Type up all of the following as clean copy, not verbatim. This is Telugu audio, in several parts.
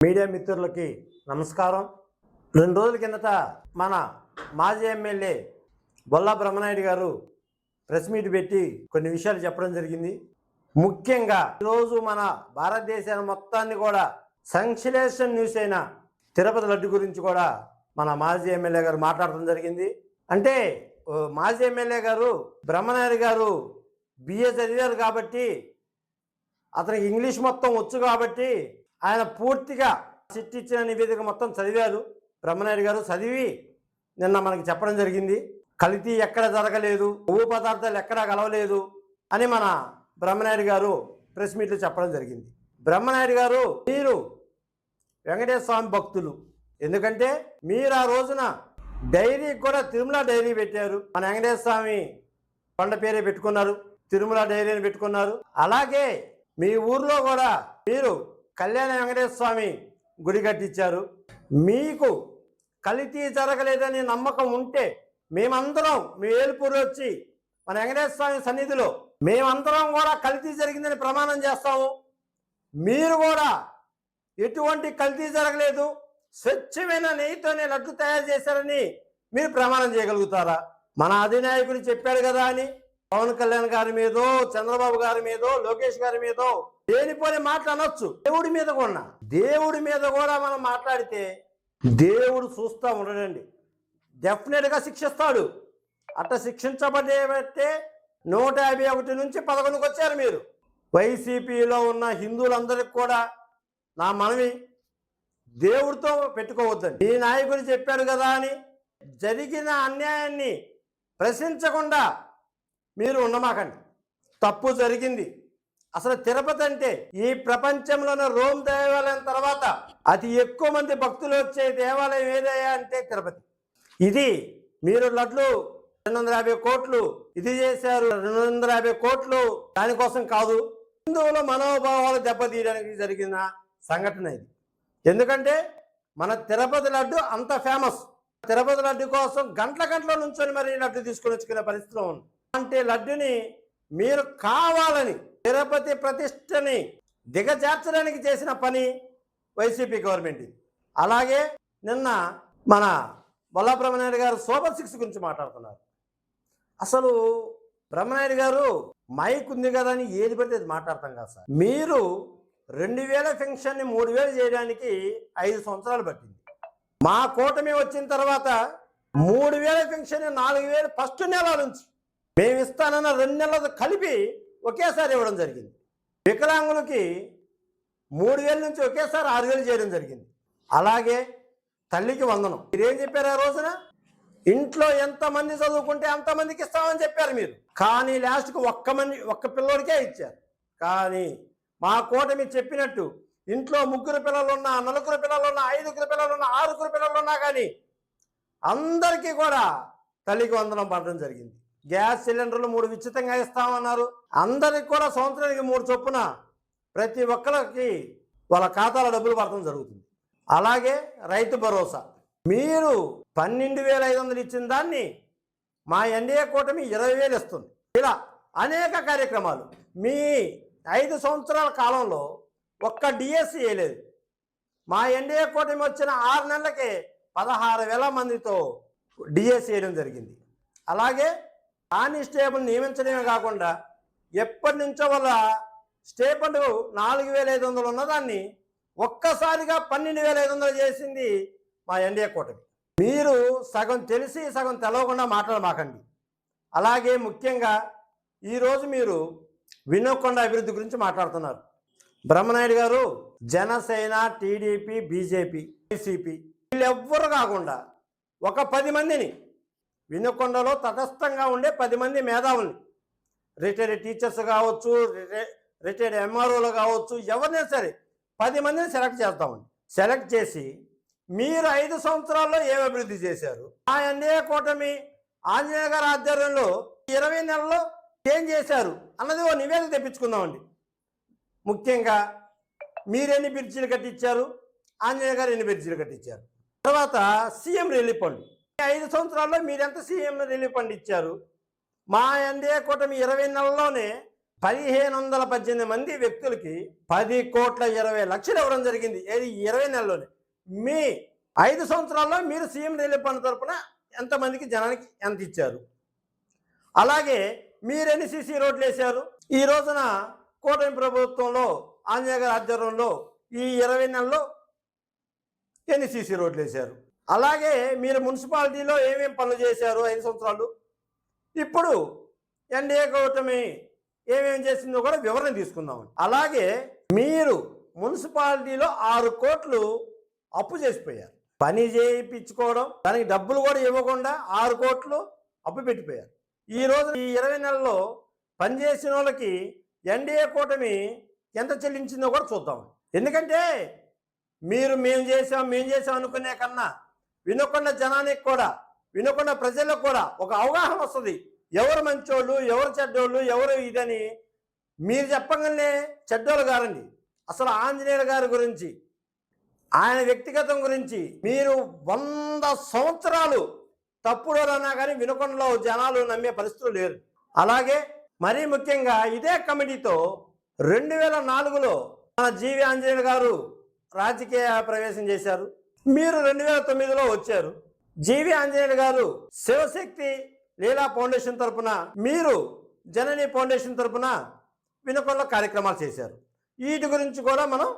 మీడియా మిత్రులకి నమస్కారం. 2 రోజుల కిందట మన మాజీ ఎమ్మెల్యే బొల్లా బ్రహ్మనాయుడు గారు ప్రెస్ మీట్ పెట్టి కొన్ని విషయాలు చెప్పడం జరిగింది. ముఖ్యంగా ఈరోజు మన భారతదేశాన్ని మొత్తాన్ని కూడా సంశ్లేషణ న్యూస్ అయిన తిరుపతి లడ్డు గురించి కూడా మన మాజీ ఎమ్మెల్యే గారు మాట్లాడటం జరిగింది. అంటే మాజీ ఎమ్మెల్యే గారు బ్రహ్మనాయుడు గారు బిఏ చదివారు కాబట్టి, అతనికి ఇంగ్లీష్ మొత్తం వచ్చు కాబట్టి ఆయన పూర్తిగా సిట్ ఇచ్చిన నివేదిక మొత్తం చదివారు. బ్రహ్మనాయుడు గారు చదివి నిన్న మనకి చెప్పడం జరిగింది. కల్తీ ఎక్కడ జరగలేదు, కొవ్వు పదార్థాలు ఎక్కడా కలవలేదు అని మన బ్రహ్మనాయుడు గారు ప్రెస్ మీట్లో చెప్పడం జరిగింది. బ్రహ్మనాయుడు గారు, మీరు వెంకటేశ్వర స్వామి భక్తులు, ఎందుకంటే మీరు ఆ రోజున డైరీ కూడా తిరుమల డైరీ పెట్టారు. మన వెంకటేశ్వర స్వామి కొండ పేరే పెట్టుకున్నారు, తిరుమల డైరీ అని పెట్టుకున్నారు. అలాగే మీ ఊర్లో కూడా మీరు కళ్యాణ వెంకటేశ్వర స్వామి గుడి కట్టించారు. మీకు కల్తీ జరగలేదని నమ్మకం ఉంటే మేమందరం మీ ఏలుపూరు వచ్చి మన వెంకటేశ్వర స్వామి సన్నిధిలో మేమందరం కూడా కల్తీ జరిగిందని ప్రమాణం చేస్తాము. మీరు కూడా ఎటువంటి కల్తీ జరగలేదు, స్వచ్ఛమైన నెయ్యితోనే లడ్డు తయారు చేశారని మీరు ప్రమాణం చేయగలుగుతారా? మన అధినాయకుడు చెప్పాడు కదా అని పవన్ కళ్యాణ్ గారి మీదో, చంద్రబాబు గారి మీదో, లోకేష్ గారి మీదో దేనిపోని మాటలు అనొచ్చు. దేవుడి మీద కూడా మనం మాట్లాడితే దేవుడు చూస్తూ ఉండడండి, డెఫినెట్గా శిక్షిస్తాడు. అట్ట శిక్షించబడే 151 నుంచి 11కి వచ్చారు మీరు. వైసీపీలో ఉన్న హిందువులందరికీ కూడా నా మనవి, దేవుడితో పెట్టుకోవద్దండి. ఈ నాయకుడు చెప్పారు కదా అని జరిగిన అన్యాయాన్ని ప్రశ్నించకుండా మీరు ఉండమాకండి. తప్పు జరిగింది. అసలు తిరుపతి అంటే ఈ ప్రపంచంలోనే రోమ్ దేవాలయం తర్వాత అతి ఎక్కువ మంది భక్తులు వచ్చే దేవాలయం ఏదయ్యా అంటే తిరుపతి. ఇది మీరు లడ్లు 250 కోట్లు ఇది చేశారు, 250 కోట్లు దానికోసం కాదు, హిందువుల మనోభావాలు దెబ్బతీయడానికి జరిగిన సంఘటన ఇది. ఎందుకంటే మన తిరుపతి లడ్డు అంత ఫేమస్. తిరుపతి లడ్డు కోసం గంటల నుంచొని మరి లడ్డు తీసుకుని వచ్చుకునే పరిస్థితిలో ఉంది. అంటే లడ్డుని మీరు కావాలని తిరుపతి ప్రతిష్టని దిగజార్చడానికి చేసిన పని వైసీపీ గవర్నమెంట్. అలాగే నిన్న మన బొల్లా బ్రహ్మనాయుడు గారు సూపర్ 6 గురించి మాట్లాడుతున్నారు. అసలు బ్రహ్మనాయుడు గారు మైక్ ఉంది కదా అని ఏది పడితే అది మాట్లాడతాం కదా సార్. మీరు 2000 పెన్షన్ని 3000 చేయడానికి 5 సంవత్సరాలు పట్టింది. మా కూటమి వచ్చిన తర్వాత 3000 పెన్షన్ 4000 ఫస్ట్ నెల నుంచి మేము ఇస్తానన్న 2 నెలలు కలిపి ఒకేసారి ఇవ్వడం జరిగింది. వికలాంగులకి 3000 నుంచి ఒకేసారి 6000 చేయడం జరిగింది. అలాగే తల్లికి వందనం. మీరేం చెప్పారు ఆ రోజున? ఇంట్లో ఎంతమంది చదువుకుంటే అంతమందికి ఇస్తామని చెప్పారు మీరు. కానీ లాస్ట్కి ఒక్క పిల్లోడికే ఇచ్చారు. కానీ మా కూటమి చెప్పినట్టు ఇంట్లో 3 పిల్లలున్నా, 4 పిల్లలున్నా, 5 పిల్లలున్నా, 6 పిల్లలున్నా కానీ అందరికీ కూడా తల్లికి వందనం పడడం జరిగింది. గ్యాస్ సిలిండర్లు 3 ఉచితంగా ఇస్తామన్నారు. అందరికి కూడా సంవత్సరానికి 3 చొప్పున ప్రతి ఒక్కరికి వాళ్ళ ఖాతాలో డబ్బులు పడటం జరుగుతుంది. అలాగే రైతు భరోసా మీరు 12,500 ఇచ్చిన దాన్ని మా ఎన్డీఏ కూటమి 20,000 ఇస్తుంది. ఇలా అనేక కార్యక్రమాలు మీ 5 సంవత్సరాల కాలంలో ఒక్క డిఎస్సి వేయలేదు. మా ఎన్డీఏ కూటమి వచ్చిన 6 నెలలకే 16,000 మందితో డిఎస్సి వేయడం జరిగింది. అలాగే కానిస్టేబుల్ నియమించడమే కాకుండా ఎప్పటి నుంచో వాళ్ళ స్టేపండ్ 4,500 ఉన్నదాన్ని ఒక్కసారిగా 12,500 చేసింది మా ఎన్డీఏ కూటమి. మీరు సగం తెలిసి సగం తెలవకుండా మాట్లాడమాకండి. అలాగే ముఖ్యంగా ఈరోజు మీరు వినోకొండ అభివృద్ధి గురించి మాట్లాడుతున్నారు. బ్రహ్మనాయుడు గారు జనసేన, టీడీపీ, బీజేపీ, వైసీపీ వీళ్ళెవ్వరు కాకుండా ఒక 10 మందిని, వినుకొండలో తటస్థంగా ఉండే 10 మంది మేధావుల్ని, రిటైర్డ్ టీచర్స్ కావచ్చు, రిటైర్డ్ ఎంఆర్ఓలు కావచ్చు, ఎవరినైనా సరే 10 మందిని సెలెక్ట్ చేస్తామండి. సెలెక్ట్ చేసి మీరు 5 సంవత్సరాల్లో ఏం అభివృద్ధి చేశారు, ఆ ఎన్డీఏ కూటమి ఆంజనేయ గారి ఆధ్వర్యంలో 20 నెలల్లో ఏం చేశారు అన్నది ఓ నివేదిక తెప్పించుకుందామండి. ముఖ్యంగా మీరెన్ని బ్రిడ్జిలు కట్టించారు, ఆంజనేయ గారు ఎన్ని బ్రిడ్జిలు కట్టించారు, తర్వాత సీఎం రిలీఫ్ ఫండ్ 5 సంవత్సరాల్లో మీరెంత సీఎం రిలీఫ్ ఫండ్ ఇచ్చారు. మా ఎన్డీఏ కూటమి 20 నెలల్లోనే 1518 మంది వ్యక్తులకి 10,20,00,000 ఇవ్వడం జరిగింది. ఏది 20 నెలల్లోనే. మీ 5 సంవత్సరాల్లో మీరు సీఎం రిలీఫ్ ఫండ్ తరపున ఎంతమందికి జనానికి ఎంత ఇచ్చారు? అలాగే మీరు ఎన్ని సీసీ రోడ్లు వేశారు? ఈ రోజున కూటమి ప్రభుత్వంలో ఆంజనేయ గారి ఆధ్వర్యంలో ఈ 20 నెలల్లో ఎన్ని సీసీ రోడ్లు వేశారు? అలాగే మీరు మున్సిపాలిటీలో ఏమేమి పనులు చేశారు 5 సంవత్సరాలు? ఇప్పుడు ఎన్డీఏ కూటమి ఏమేమి చేసిందో కూడా వివరణ తీసుకుందాం. అలాగే మీరు మున్సిపాలిటీలో 6 కోట్లు అప్పు చేసిపోయారు. పని చేయించుకోవడం, దానికి డబ్బులు కూడా ఇవ్వకుండా 6 కోట్లు అప్పు పెట్టిపోయారు. ఈ రోజు ఈ 20 నెలల్లో పనిచేసిన వాళ్ళకి ఎన్డీఏ కూటమి ఎంత చెల్లించిందో కూడా చూద్దాం. ఎందుకంటే మేము చేసాం అనుకునే కన్నా వినకొండ జనానికి కూడా, వినకొండ ప్రజలకు కూడా ఒక అవగాహన వస్తుంది. ఎవరు మంచోళ్ళు, ఎవరు చెడ్డోళ్ళు, ఎవరు ఇదని. మీరు చెప్పగానే చెడ్డోళ్ళు గారండి. అసలు ఆంజనేయుల గారి గురించి, ఆయన వ్యక్తిగతం గురించి మీరు 100 సంవత్సరాలు తప్పుడు అన్నా కానీ వినకొండలో జనాలు నమ్మే పరిస్థితులు లేరు. అలాగే మరీ ముఖ్యంగా ఇదే కమిటీతో 2004లో మన జీవి ఆంజనేయులు గారు రాజకీయ ప్రవేశం చేశారు. మీరు 2009లో వచ్చారు. జీవి ఆంజనేయులు గారు శివశక్తి లీలా ఫౌండేషన్ తరపున, మీరు జనని ఫౌండేషన్ తరపున వినకొండలో కార్యక్రమాలు చేశారు. వీటి గురించి కూడా మనం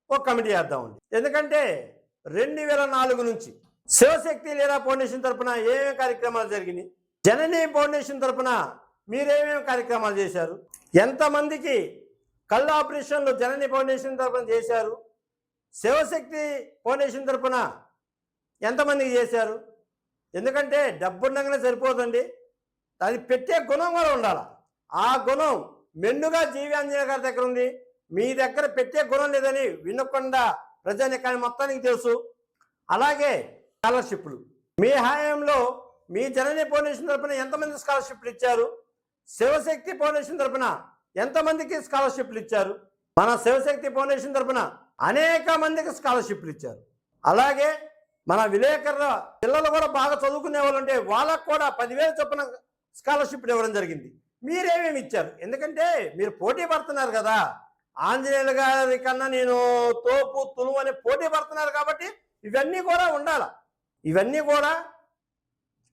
ఒక కమిటీ వేద్దామండి. ఎందుకంటే 2004 నుంచి శివశక్తి లీలా ఫౌండేషన్ తరపున ఏమేమి కార్యక్రమాలు జరిగినాయి, జనని ఫౌండేషన్ తరపున మీరేమేమి కార్యక్రమాలు చేశారు, ఎంతమందికి కళ్ళు ఆపరేషన్లు జనని ఫౌండేషన్ తరపున చేశారు, శివశక్తి ఫౌండేషన్ తరపున ఎంతమందికి చేశారు? ఎందుకంటే డబ్బు ఉండగానే సరిపోదండి, అది పెట్టే గుణం కూడా ఉండాలి. ఆ గుణం మెండుగా జీవి ఆంజనేయ గారి దగ్గర ఉంది. మీ దగ్గర పెట్టే గుణం లేదని వినకొండ ప్రజానికాన్ని మొత్తానికి తెలుసు. అలాగే స్కాలర్షిప్లు మీ హయాంలో మీ జనని ఫౌండేషన్ తరపున ఎంతమంది స్కాలర్షిప్లు ఇచ్చారు, శివశక్తి ఫౌండేషన్ తరపున ఎంతమందికి స్కాలర్షిప్లు ఇచ్చారు? మన శివశక్తి ఫౌండేషన్ తరపున అనేక మందికి స్కాలర్షిప్లు ఇచ్చారు. అలాగే మన విలేకరుల పిల్లలు కూడా బాగా చదువుకునే వాళ్ళు ఉంటే వాళ్ళకు కూడా 10,000 చొప్పున స్కాలర్షిప్లు ఇవ్వడం జరిగింది. మీరేమేమి ఇచ్చారు? ఎందుకంటే మీరు పోటీ పడుతున్నారు కదా, ఆంజనేయుల గారి కన్నా నేను తోపు తులువు అనే పోటీ పడుతున్నారు కాబట్టి ఇవన్నీ కూడా ఉండాలి. ఇవన్నీ కూడా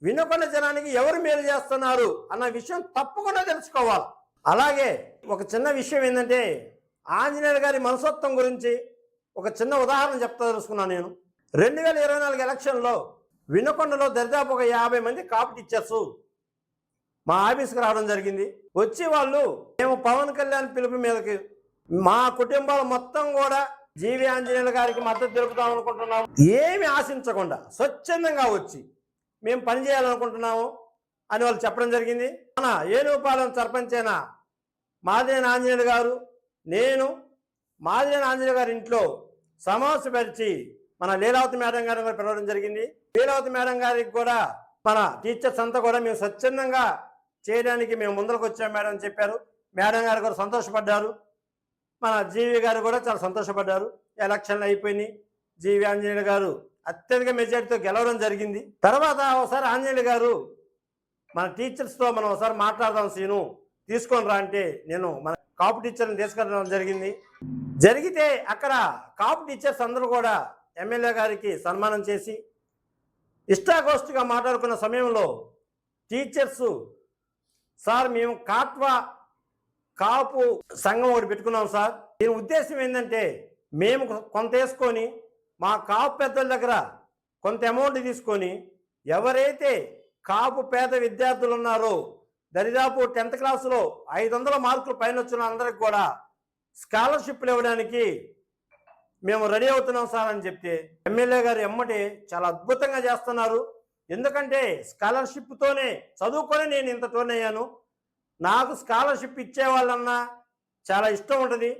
వినకొండ జనానికి ఎవరు మేలు చేస్తున్నారు అన్న విషయం తప్పకుండా తెలుసుకోవాలి. అలాగే ఒక చిన్న విషయం ఏంటంటే ఆంజనేయుల గారి మనస్తత్వం గురించి ఒక చిన్న ఉదాహరణ చెప్తా తెలుసుకున్నాను నేను. 2024 ఎలక్షన్లో వినకొండలో దరిదాపు ఒక 50 మంది కాపు టీచర్స్ మా ఆఫీస్కి రావడం జరిగింది. వచ్చి వాళ్ళు మేము పవన్ కళ్యాణ్ పిలుపు మీదకి మా కుటుంబాలు మొత్తం కూడా జీవి ఆంజనేయుల గారికి మద్దతు తెలుపుతాం అనుకుంటున్నాము, ఏమి ఆశించకుండా స్వచ్ఛందంగా వచ్చి మేము పని చేయాలనుకుంటున్నాము అని వాళ్ళు చెప్పడం జరిగింది. మన ఏనుగుపాలెం సర్పంచ్ అయిన మాదినేని ఆంజనేయులు గారు, నేను మాదినేని ఆంజనేయులు గారి ఇంట్లో సమావేశపరిచి మన లీలావతి మేడం గారిని కూడా పిలవడం జరిగింది. లీలావతి మేడం గారికి కూడా మన టీచర్స్ అంతా కూడా మేము స్వచ్ఛందంగా చేయడానికి మేము ముందరకు వచ్చాం మేడం అని చెప్పారు. మేడం గారు కూడా సంతోషపడ్డారు. మన జీవి గారు కూడా చాలా సంతోషపడ్డారు. ఎలక్షన్లు అయిపోయినాయి, జీవి ఆంజనేయులు గారు అత్యధిక మెజార్టీతో గెలవడం జరిగింది. తర్వాత ఒకసారి ఆంజనేయులు గారు మన టీచర్స్తో మనం ఒకసారి మాట్లాడదాం సీను, తీసుకొని రా అంటే నేను మన కాపు టీచర్ని తీసుకెళ్ళడం జరిగితే అక్కడ కాపు టీచర్స్ అందరూ కూడా ఎమ్మెల్యే గారికి సన్మానం చేసి ఇష్టాగోష్ఠిగా మాట్లాడుకున్న సమయంలో టీచర్సు, సార్ మేము కాపు సంఘం ఒకటి పెట్టుకున్నాం సార్, దీని ఉద్దేశం ఏంటంటే మేము కొంత వేసుకొని మా కాపు పెద్దల దగ్గర కొంత అమౌంట్ తీసుకొని ఎవరైతే కాపు పేద విద్యార్థులు ఉన్నారో దరిదాపు 10th క్లాసులో 500 మార్కులు పైన వచ్చిన అందరికి కూడా స్కాలర్షిప్లు ఇవ్వడానికి మేము రెడీ అవుతున్నాం సార్ అని చెప్తే ఎమ్మెల్యే గారు ఎమ్మటి చాలా అద్భుతంగా చేస్తున్నారు. ఎందుకంటే స్కాలర్షిప్తోనే చదువుకొని నేను ఇంత టోన్ అయ్యాను, నాకు స్కాలర్షిప్ ఇచ్చేవాళ్ళన్నా చాలా ఇష్టం ఉంటుంది,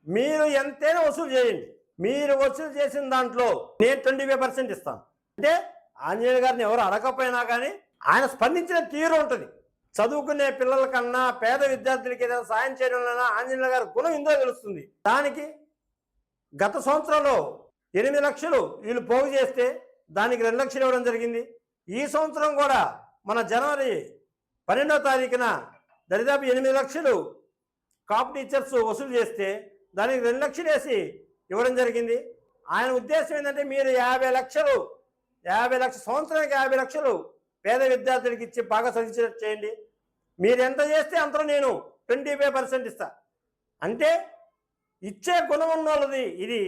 మీరు ఎంతైనా వసూలు చేయండి, మీరు వసూలు చేసిన దాంట్లో నేను 25% ఇస్తాను అంటే ఆంజనేయులు గారిని ఎవరు అడగకపోయినా కానీ ఆయన స్పందించిన తీరు ఉంటుంది. చదువుకునే పిల్లల కన్నా పేద విద్యార్థులకి ఏదైనా సాయం చేయడంలో ఆంజనేయులు గారి గుణం ఇందో తెలుస్తుంది. దానికి గత సంవత్సరంలో 8 లక్షలు వీళ్ళు పోగు చేస్తే దానికి 2 లక్షలు ఇవ్వడం జరిగింది. ఈ సంవత్సరం కూడా మన జనవరి 12వ తారీఖున దరిదాపు 8 లక్షలు కాపు టీచర్స్ వసూలు చేస్తే దానికి 2 లక్షలు వేసి ఇవ్వడం జరిగింది. ఆయన ఉద్దేశం ఏంటంటే మీరు 50 లక్షలు సంవత్సరానికి 50 లక్షలు పేద విద్యార్థులకి ఇచ్చి బాగా చదివించేటట్టు చేయండి. మీరు ఎంత చేస్తే అంతలో నేను 25% ఇస్తా. అంటే ఇచ్చే గుణం ఉన్న వాళ్ళది ఇది.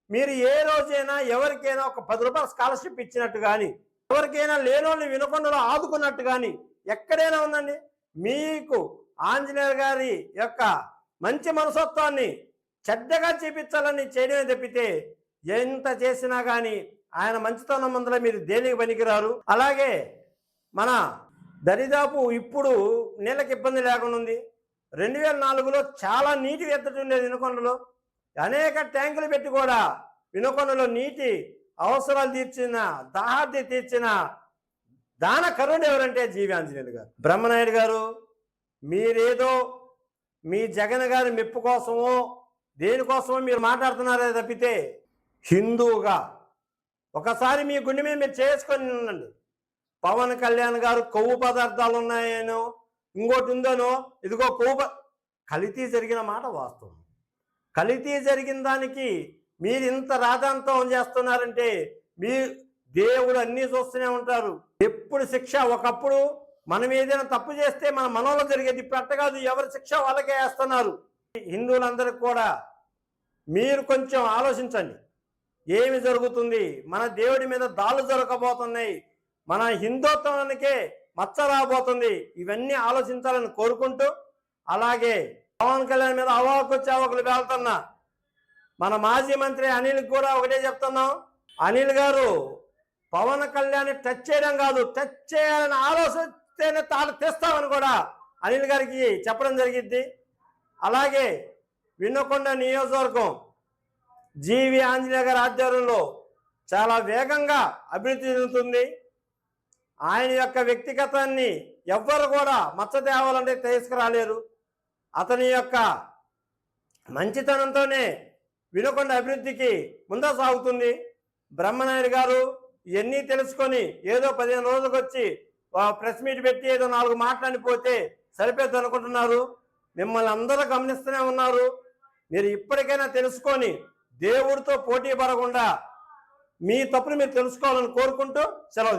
మీరు ఏ రోజైనా ఎవరికైనా ఒక 10 రూపాయల స్కాలర్షిప్ ఇచ్చినట్టు కానీ, ఎవరికైనా లేనోళ్ళని వినకొండలో ఆదుకున్నట్టు కానీ ఎక్కడైనా ఉందండి? మీకు ఆంజనేయులు గారి యొక్క మంచి మనస్తత్వాన్ని చెడ్డగా చూపించాలని చేయడమే తప్పితే ఎంత చేసినా కానీ ఆయన మంచితనం ముందర మీరు దేనికి పనికిరారు. అలాగే మన దరిదాపు ఇప్పుడు నీళ్ళకి ఇబ్బంది లేకుండా ఉంది. 2004లో చాలా నీటి ఎత్తటి ఉండేది వినుకొండలో. అనేక ట్యాంకులు పెట్టి కూడా వినుకొండలో నీటి అవసరాలు తీర్చిన, దాహార్తి తీర్చిన దాన కరుణ ఎవరంటే జీవి ఆంజనేయులు గారు. బ్రహ్మనాయుడు గారు, మీరేదో మీ జగన్ గారి మెప్పు కోసమో దేనికోసమో మీరు మాట్లాడుతున్నారే తప్పితే హిందువుగా ఒకసారి మీ గుండె మీద మీరు చేసుకొని ఉండండి. పవన్ కళ్యాణ్ గారు కొవ్వు పదార్థాలు ఉన్నాయనో ఇంకోటి ఉందనో, ఇదిగో కల్తీ జరిగిన మాట వాస్తవం. కల్తీ జరిగిన దానికి మీరు ఇంత రాధాంతం చేస్తున్నారంటే మీ దేవుడు అన్నీ చూస్తూనే ఉంటారు. ఎప్పుడు శిక్ష, ఒకప్పుడు మనం ఏదైనా తప్పు చేస్తే మన మనలో జరిగేది. ఇప్పుడు అట్ట కాదు, ఎవరి శిక్ష వాళ్ళకే వేస్తున్నారు. హిందువులందరికీ కూడా మీరు కొంచెం ఆలోచించండి. ఏమి జరుగుతుంది? మన దేవుడి మీద దాడులు జరగబోతున్నాయి, మన హిందుత్వానికే మచ్చ రాబోతుంది. ఇవన్నీ ఆలోచించాలని కోరుకుంటూ, అలాగే పవన్ కళ్యాణ్ మీద అవాకులు వెళ్తున్నా మన మాజీ మంత్రి అనిల్ కూడా ఒకటే చెప్తున్నాం. అనిల్ గారు పవన్ కళ్యాణ్ టచ్ చేయడం కాదు, టచ్ చేయాలని ఆలోచిస్తేనే తాను తెస్తామని కూడా అనిల్ గారికి చెప్పడం జరిగింది. అలాగే వినుకొండ నియోజకవర్గం జీవి ఆంజనేయ గారి ఆధ్వర్యంలో చాలా వేగంగా అభివృద్ధి చెందుతుంది. ఆయన యొక్క వ్యక్తిగతాన్ని ఎవ్వరు కూడా మచ్చ తేవాలంటే తీసుకురాలేరు. అతని యొక్క మంచితనంతోనే వినుకొండ అభివృద్ధికి ముందుకు సాగుతుంది. బ్రహ్మనాయుడు గారు ఇవన్నీ తెలుసుకొని ఏదో 15 రోజులకు వచ్చి ప్రెస్ మీట్ పెట్టి ఏదో 4 మాట్లాడిపోతే సరిపోద్ది అనుకుంటున్నారు. మిమ్మల్ని అందరూ గమనిస్తూనే ఉన్నారు. మీరు ఇప్పటికైనా తెలుసుకొని దేవుడితో పోటీ పడకుండా మీ తప్పును మీరు తెలుసుకోవాలని కోరుకుంటూ సెలవు.